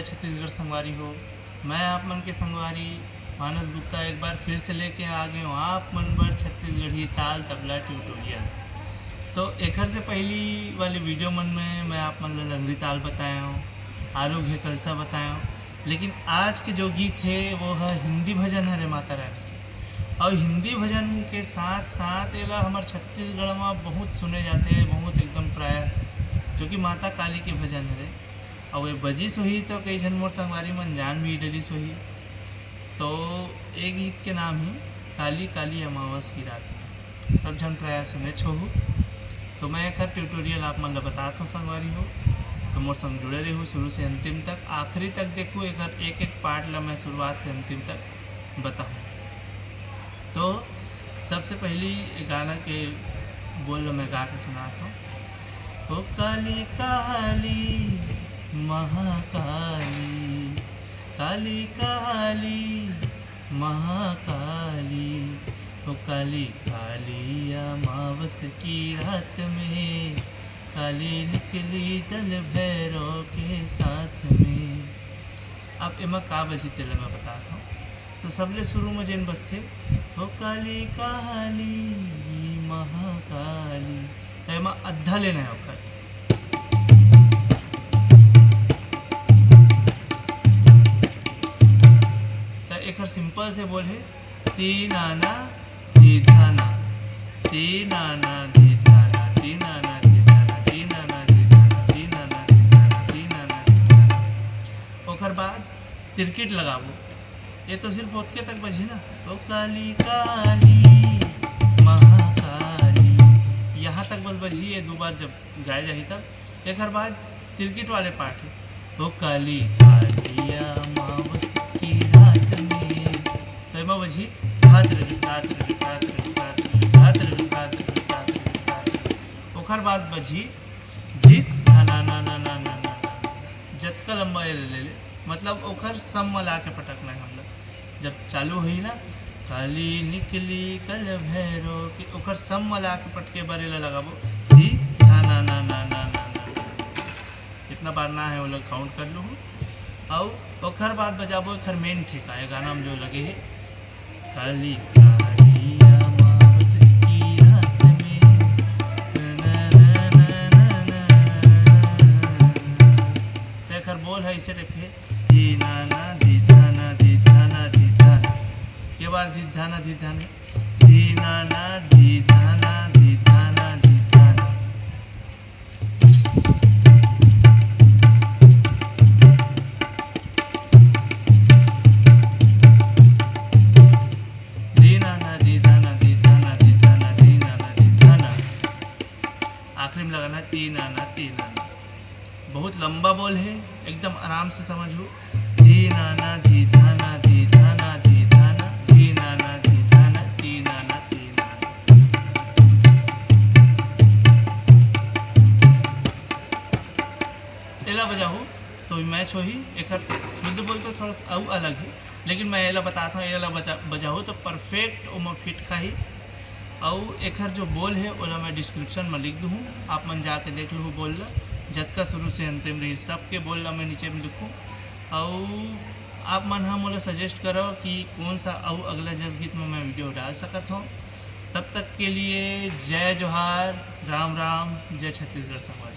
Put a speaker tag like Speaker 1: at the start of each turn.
Speaker 1: छत्तीसगढ़ संगवारी हो। मैं आप मन के संगवारी मानस गुप्ता एक बार फिर से लेके आ गए हूँ आप मन बर छत्तीसगढ़ी ताल तबला ट्यूटोरियल। तो एकर से पहली वाली वीडियो मन में मैं आप मन ला लंगड़ी ताल बताया हूँ, आरोग्य कलसा बताया हूँ, लेकिन आज के जो गीत है वो है हिंदी भजन हरे माता रानी। और हिंदी भजन के साथ साथ एला हमारे छत्तीसगढ़ में बहुत सुने जाते हैं, बहुत एकदम प्राय, जो कि माता काली के भजन है। और ये बजिस होही तो कई जन मोर संगवारी मन जान भी डलिस होही। तो एक गीत के नाम है काली काली अमावस की रात, सब जन प्राय सुने छोहू। तो मैं एक ट्यूटोरियल आप मन ला बताता हूँ संगवारी हो, तो मोर संग जुड़े रहूँ शुरू से अंतिम तक, आखिरी तक देखूँ। एक एक पार्ट ला मैं शुरुआत से अंतिम तक बताऊँ। तो सबसे पहली गाना के बोल मैं गा के सुनाता हूँ। ओ काली काली महाकाली, काली काली महाकाली, ओ काली काली अमावस की रात में, काली निकली दल भैरव के साथ में। अब एमा का बजी तेला मैं बताता हूँ। तो सबले शुरू में जेन बसथे ओ काली काली महाकाली, तो एमा अद्धा लेना है ओकर। तो एकर सिंपल से बोल है तीन आना धी धाना, तीन आना धी धाना, तीन आना धी धाना, तीन आना धी धाना, तीन आना धी धाना, तीन आना धी धाना। ओकर बाद तिरकिट लगाबो। ये तो सिर्फ ओतके तक बजी ना, ओ काली काली महाकाली, यहाँ तक बस बजी। ये दो बार जब गाए जाही तब। एक बाद तिरकिट वाले पार्ट है ओ काली काली अमावस की रात में, तो एमा बजी धात रवि धात रवि धात रवि धात रवि धात रवि धात रवि धात रवि धात रवि। ओकर बाद बजी धित धाना ना ना ना ना ना, जतका लंबा ये ले ले, मतलब ओकर सम मिला के पटकना है हम लोग। जब चालू हुई ना काली निकली कल भैरव के, ओकर सम मिला के पटके बारे ला लगाबो धी ना ना ना ना ना ना। इतना बार ना है वो लोग काउंट कर लूँ। और ओकर बाद बजाबो एकर मेन ठेका है गाना में जो लगे है काली काली अमावस की रात में, ना ना ना ना ना। तो एकर बोल है इसे टाइप है धी ना ना धी धाना धी धाना धी धाना। ये बार धी धाना धी धाना, धी ना ना धी धाना धी धाना धी धाना। धी ना ना धी धाना धी धाना धी धाना, धी ना ना धी धाना। आखिरी में लगाना तीन आना तीन आना। बहुत लंबा बोल है, एकदम आराम से समझो। धी नाना धी धाना धी धाना धी धाना, धी नाना धी धाना धी नाना धी नाना। एला बजाहू तो मैच हो ही। एक शुद्ध बोल तो थोड़ा सा और अलग है, लेकिन मैं एला बताता हूँ। एला बजाहू तो परफेक्ट ओमा फिट खा ही। और एक जो बोल है ओला मैं डिस्क्रिप्शन में लिख दूँ, आप मन जाके देख लूँ बोल ला, जतका शुरू से अंतिम रही सबके बोल ला मैं नीचे में लिखूँ। और आप मन हम मोला सजेस्ट करो कि कौन सा और अगला जस गीत में मैं वीडियो डाल सकता हूँ। तब तक के लिए जय जोहार, राम राम, जय छत्तीसगढ़ संगवारी।